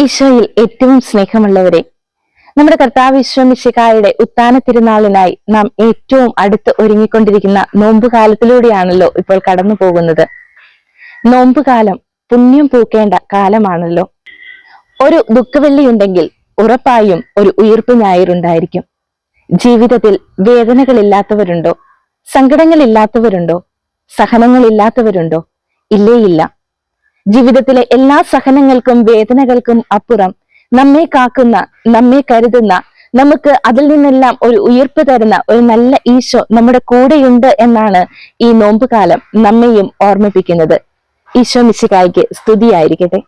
ഈശോയിൽ ഏറ്റവും സ്നേഹമുള്ളവരെ, നമ്മുടെ കർത്താവ് ഈശോ മിശിഹായുടെ ഉത്ഥാന തിരുനാളിനായി നാം ഏറ്റവും അടുത്ത് ഒരുങ്ങിക്കൊണ്ടിരിക്കുന്ന നോമ്പുകാലത്തിലൂടെയാണല്ലോ ഇപ്പോൾ കടന്നു പോകുന്നത്. നോമ്പുകാലം പുണ്യം പൂക്കേണ്ട കാലമാണല്ലോ. ഒരു ദുഃഖവെള്ളിയുണ്ടെങ്കിൽ ഉറപ്പായും ഒരു ഉയിർപ്പ് ഞായറുണ്ടായിരിക്കും. ജീവിതത്തിൽ വേദനകളില്ലാത്തവരുണ്ടോ? സങ്കടങ്ങളില്ലാത്തവരുണ്ടോ? സഹനങ്ങളില്ലാത്തവരുണ്ടോ? ഇല്ല. ജീവിതത്തിലെ എല്ലാ സഹനങ്ങൾക്കും വേദനകൾക്കും അപ്പുറം നമ്മെ കാക്കുന്ന, നമ്മെ കരുതുന്ന, നമുക്ക് അതിൽ നിന്നെല്ലാം ഒരു ഉയിർപ്പ് തരുന്ന ഒരു നല്ല ഈശോ നമ്മുടെ കൂടെയുണ്ട് എന്നാണ് ഈ നോമ്പുകാലം നമ്മെയും ഓർമ്മിപ്പിക്കുന്നത്. ഈശോ മിശിഹായ്ക്ക് സ്തുതിയായിരിക്കട്ടെ.